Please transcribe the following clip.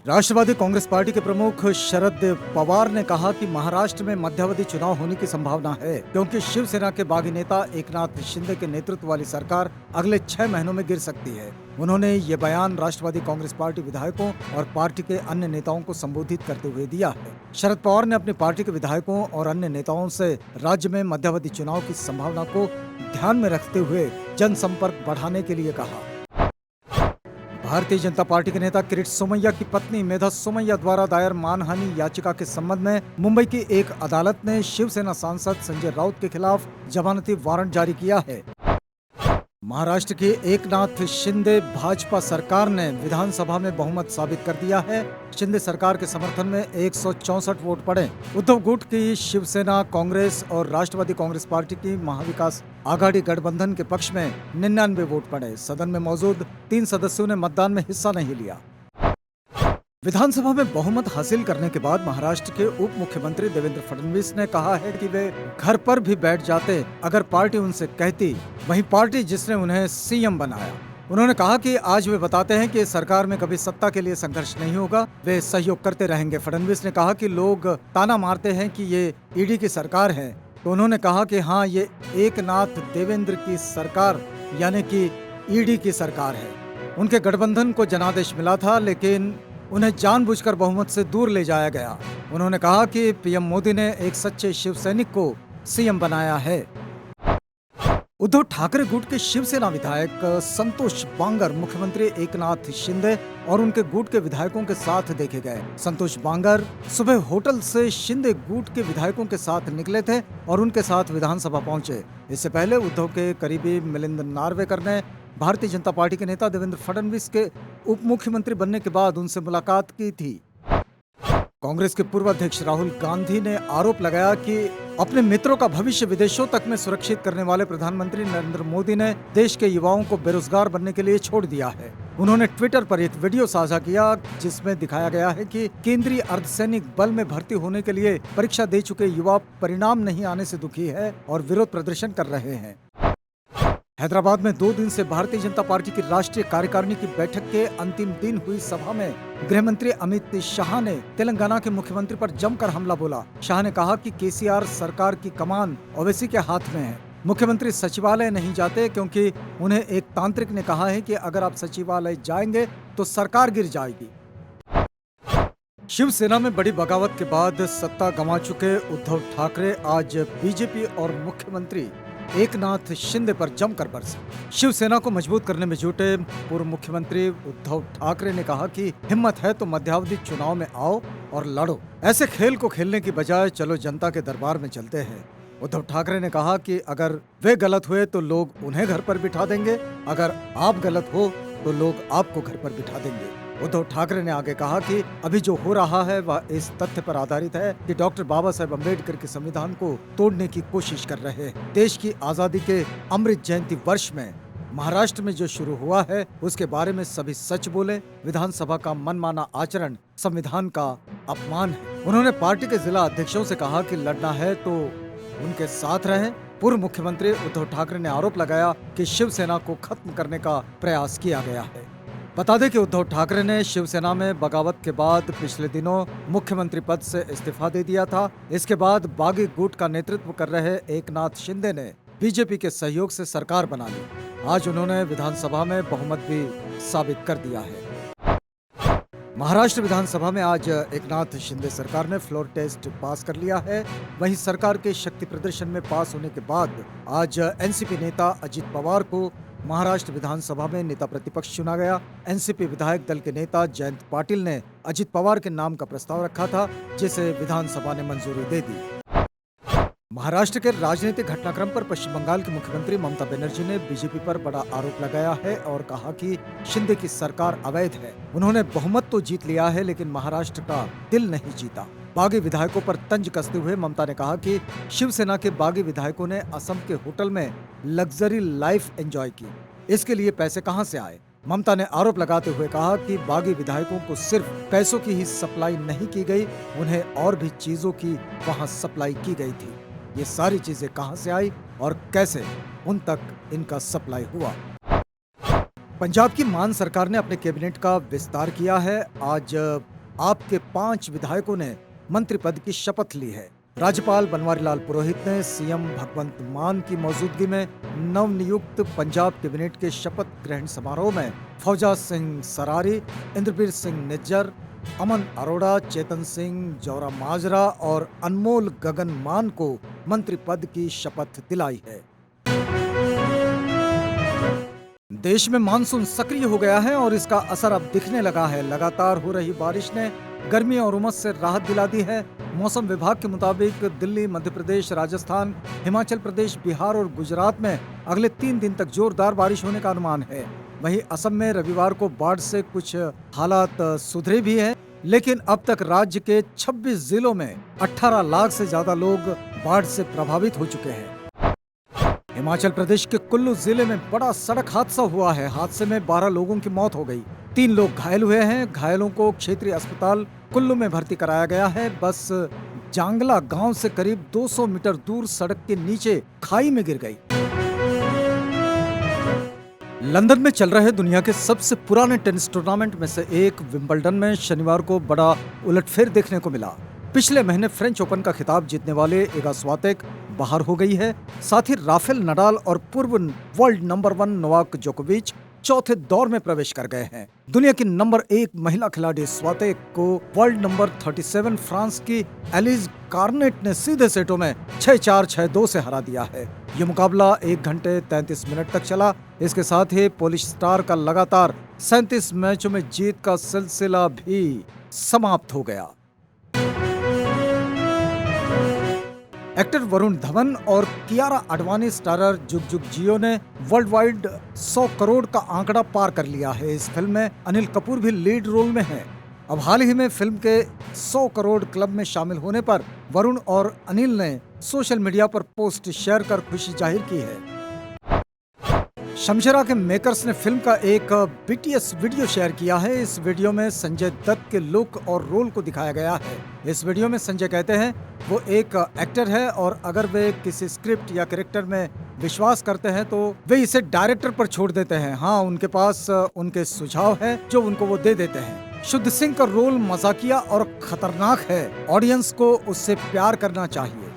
राष्ट्रवादी Congress party के प्रमुख शरद पवार ने कहा कि महाराष्ट्र में मध्यावधि चुनाव होने की संभावना है, क्योंकि शिवसेना के बागी नेता एकनाथ शिंदे के नेतृत्व वाली सरकार अगले 6 महीनों में गिर सकती है। उन्होंने ये बयान राष्ट्रवादी कांग्रेस पार्टी विधायकों और पार्टी के अन्य नेताओं को संबोधित करते हुए दिया है। शरद पवार ने अपनी पार्टी के विधायकों और अन्य नेताओं से राज्य में मध्यावधि चुनाव की संभावना को ध्यान में रखते हुए जनसंपर्क बढ़ाने के लिए कहा। भारतीय जनता पार्टी के नेता किरीट सोमैया की पत्नी मेधा सोमैया द्वारा दायर मानहानि याचिका के संबंध में मुंबई की एक अदालत ने शिवसेना सांसद संजय राउत के खिलाफ जमानती वारंट जारी किया है। महाराष्ट्र की एकनाथ शिंदे भाजपा सरकार ने विधानसभा में बहुमत साबित कर दिया है। शिंदे सरकार के समर्थन में 164 वोट पड़े। उद्धव गुट की शिवसेना, कांग्रेस और राष्ट्रवादी कांग्रेस पार्टी की महाविकास आघाड़ी गठबंधन के पक्ष में 99 वोट पड़े। सदन में मौजूद 3 सदस्यों ने मतदान में हिस्सा नहीं लिया। विधानसभा में बहुमत हासिल करने के बाद महाराष्ट्र के उप मुख्यमंत्री देवेंद्र फडणवीस ने कहा है कि वे घर पर भी बैठ जाते अगर पार्टी उनसे कहती, वही पार्टी जिसने उन्हें सीएम बनाया। उन्होंने कहा कि आज वे बताते हैं कि सरकार में कभी सत्ता के लिए संघर्ष नहीं होगा, वे सहयोग करते रहेंगे। फडणवीस ने कहा कि लोग ताना मारते हैं कि ये ईडी की सरकार है, तो उन्होंने कहा कि हाँ, ये एकनाथ देवेंद्र की सरकार यानी कि ईडी की सरकार है। उनके गठबंधन को जनादेश मिला था, लेकिन उन्हें जानबूझकर बहुमत से दूर ले जाया गया। उन्होंने कहा कि पीएम मोदी ने एक सच्चे शिवसैनिक को सीएम बनाया है। उद्धव ठाकरे गुट के शिवसेना विधायक संतोष बांगर मुख्यमंत्री एकनाथ शिंदे और उनके गुट के विधायकों के साथ देखे गए। संतोष बांगर सुबह होटल से शिंदे गुट के विधायकों के साथ निकले थे और उनके साथ विधानसभा पहुंचे। इससे पहले उद्धव के करीबी मिलिंद नार्वेकर ने भारतीय जनता पार्टी के नेता देवेंद्र फडणवीस के उप मुख्यमंत्री बनने के बाद उनसे मुलाकात की थी। कांग्रेस के पूर्व अध्यक्ष राहुल गांधी ने आरोप लगाया कि अपने मित्रों का भविष्य विदेशों तक में सुरक्षित करने वाले प्रधानमंत्री नरेंद्र मोदी ने देश के युवाओं को बेरोजगार बनने के लिए छोड़ दिया है। उन्होंने ट्विटर पर एक वीडियो साझा किया जिसमें दिखाया गया है कि केंद्रीय अर्धसैनिक बल में भर्ती होने के लिए परीक्षा दे चुके युवा परिणाम नहीं आने से दुखी है और विरोध प्रदर्शन कर रहे हैं। हैदराबाद में 2 दिन से भारतीय जनता पार्टी की राष्ट्रीय कार्यकारिणी की बैठक के अंतिम दिन हुई सभा में गृह मंत्री अमित शाह ने तेलंगाना के मुख्यमंत्री पर जमकर हमला बोला। शाह ने कहा कि केसीआर सरकार की कमान ओवैसी के हाथ में है। मुख्यमंत्री सचिवालय नहीं जाते क्योंकि उन्हें एक तांत्रिक ने कहा है कि अगर आप सचिवालय जाएंगे तो सरकार गिर जाएगी। शिवसेना में बड़ी बगावत के बाद सत्ता गंवा चुके उद्धव ठाकरे आज बीजेपी और मुख्यमंत्री एकनाथ शिंदे पर जमकर बरसे। शिवसेना को मजबूत करने में जुटे पूर्व मुख्यमंत्री उद्धव ठाकरे ने कहा कि हिम्मत है तो मध्यावधि चुनाव में आओ और लड़ो। ऐसे खेल को खेलने की बजाय चलो जनता के दरबार में चलते हैं। उद्धव ठाकरे ने कहा कि अगर वे गलत हुए तो लोग उन्हें घर पर बिठा देंगे, अगर आप गलत हो तो लोग आपको घर पर बिठा देंगे। उद्धव ठाकरे ने आगे कहा कि अभी जो हो रहा है वह इस तथ्य पर आधारित है कि डॉक्टर बाबा साहेब अम्बेडकर के संविधान को तोड़ने की कोशिश कर रहे हैं। देश की आजादी के अमृत जयंती वर्ष में महाराष्ट्र में जो शुरू हुआ है उसके बारे में सभी सच बोले। विधानसभा का मनमाना आचरण संविधान का अपमान है। उन्होंने पार्टी के जिला अध्यक्षों से कहा कि लड़ना है तो उनके साथ रहें। पूर्व मुख्यमंत्री उद्धव ठाकरे ने आरोप लगाया कि शिवसेना को खत्म करने का प्रयास किया गया है। बता दें कि उद्धव ठाकरे ने शिवसेना में बगावत के बाद पिछले दिनों मुख्यमंत्री पद से इस्तीफा दे दिया था। इसके बाद बागी गुट का नेतृत्व कर रहे एकनाथ शिंदे ने बीजेपी के सहयोग से सरकार बना ली। आज उन्होंने विधानसभा में बहुमत भी साबित कर दिया है। महाराष्ट्र विधानसभा में आज एकनाथ शिंदे सरकार ने फ्लोर टेस्ट पास कर लिया है। वहीं सरकार के शक्ति प्रदर्शन में पास होने के बाद आज एनसीपी नेता अजित पवार को महाराष्ट्र विधानसभा में नेता प्रतिपक्ष चुना गया। एनसीपी विधायक दल के नेता जयंत पाटिल ने अजित पवार के नाम का प्रस्ताव रखा था, जिसे विधानसभा ने मंजूरी दे दी। महाराष्ट्र के राजनीतिक घटनाक्रम पर पश्चिम बंगाल की मुख्यमंत्री ममता बनर्जी ने बीजेपी पर बड़ा आरोप लगाया है और कहा कि शिंदे की सरकार अवैध है। उन्होंने बहुमत तो जीत लिया है लेकिन महाराष्ट्र का दिल नहीं जीता। बागी विधायकों पर तंज कसते हुए ममता ने कहा कि शिवसेना के बागी विधायकों ने असम के होटल में लग्जरी लाइफ एंजॉय की, इसके लिए पैसे कहां से आए। ममता ने आरोप लगाते हुए कहा कि बागी विधायकों को सिर्फ पैसों की ही सप्लाई नहीं की गई, उन्हें और भी चीजों की वहां सप्लाई की गई थी। ये सारी चीजें कहां से आई और कैसे उन तक इनका सप्लाई हुआ। पंजाब की मान सरकार ने अपने कैबिनेट का विस्तार किया है। आज आपके 5 विधायकों ने मंत्री पद की शपथ ली है। राज्यपाल बनवारीलाल पुरोहित ने सीएम भगवंत मान की मौजूदगी में नवनियुक्त पंजाब कैबिनेट के शपथ ग्रहण समारोह में फौजा सिंह सरारी, इंद्रबीर सिंह निज्जर, अमन अरोड़ा, चेतन सिंह जौरा माजरा और अनमोल गगन मान को मंत्री पद की शपथ दिलाई है। देश में मानसून सक्रिय हो गया है और इसका असर अब दिखने लगा है। लगातार हो रही बारिश ने गर्मी और उमस से राहत दिला दी है। मौसम विभाग के मुताबिक दिल्ली, मध्य प्रदेश, राजस्थान, हिमाचल प्रदेश, बिहार और गुजरात में अगले 3 दिन तक जोरदार बारिश होने का अनुमान है। वहीं असम में रविवार को बाढ़ से कुछ हालात सुधरे भी हैं, लेकिन अब तक राज्य के 26 जिलों में 18 लाख से ज्यादा लोग बाढ़ से प्रभावित हो चुके हैं। हिमाचल प्रदेश के कुल्लू जिले में बड़ा सड़क हादसा हुआ है। हादसे में 12 लोगों की मौत हो गई, 3 लोग घायल हुए हैं। घायलों को क्षेत्रीय अस्पताल कुल्लू में भर्ती कराया गया है। बस जांगला गांव से करीब 200 मीटर दूर सड़क के नीचे खाई में गिर गई। लंदन में चल रहे दुनिया के सबसे पुराने टेनिस टूर्नामेंट में से एक विंबलडन में शनिवार को बड़ा उलटफेर देखने को मिला। पिछले महीने फ्रेंच ओपन का खिताब जीतने वाले इगा स्विएटेक बाहर हो गई है। साथ ही राफेल नडाल और पूर्व वर्ल्ड नंबर 1 नोवाक जोकोविच चौथे दौर में प्रवेश कर गए हैं। दुनिया की नंबर 1 महिला खिलाड़ी स्विएटेक को वर्ल्ड नंबर 37 फ्रांस की एलिज कार्नेट ने सीधे सेटों में 6-4, 6-2 से हरा दिया है। ये मुकाबला 1 घंटे 33 मिनट तक चला। इसके साथ ही पोलिश स्टार का लगातार 37 मैचों में जीत का सिलसिला भी समाप्त हो गया। एक्टर वरुण धवन और कियारा आडवाणी स्टारर जुग जुग जियो ने वर्ल्ड वाइड 100 करोड़ का आंकड़ा पार कर लिया है। इस फिल्म में अनिल कपूर भी लीड रोल में हैं। अब हाल ही में फिल्म के 100 करोड़ क्लब में शामिल होने पर वरुण और अनिल ने सोशल मीडिया पर पोस्ट शेयर कर खुशी जाहिर की है। शमशेरा के मेकर्स ने फिल्म का एक BTS वीडियो शेयर किया है। इस वीडियो में संजय दत्त के लुक और रोल को दिखाया गया है। इस वीडियो में संजय कहते हैं वो एक एक्टर है और अगर वे किसी स्क्रिप्ट या कैरेक्टर में विश्वास करते हैं तो वे इसे डायरेक्टर पर छोड़ देते हैं। हाँ, उनके पास उनके सुझाव है जो उनको वो दे देते हैं। शुद्ध सिंह का रोल मजाकिया और खतरनाक है। ऑडियंस को उससे प्यार करना चाहिए।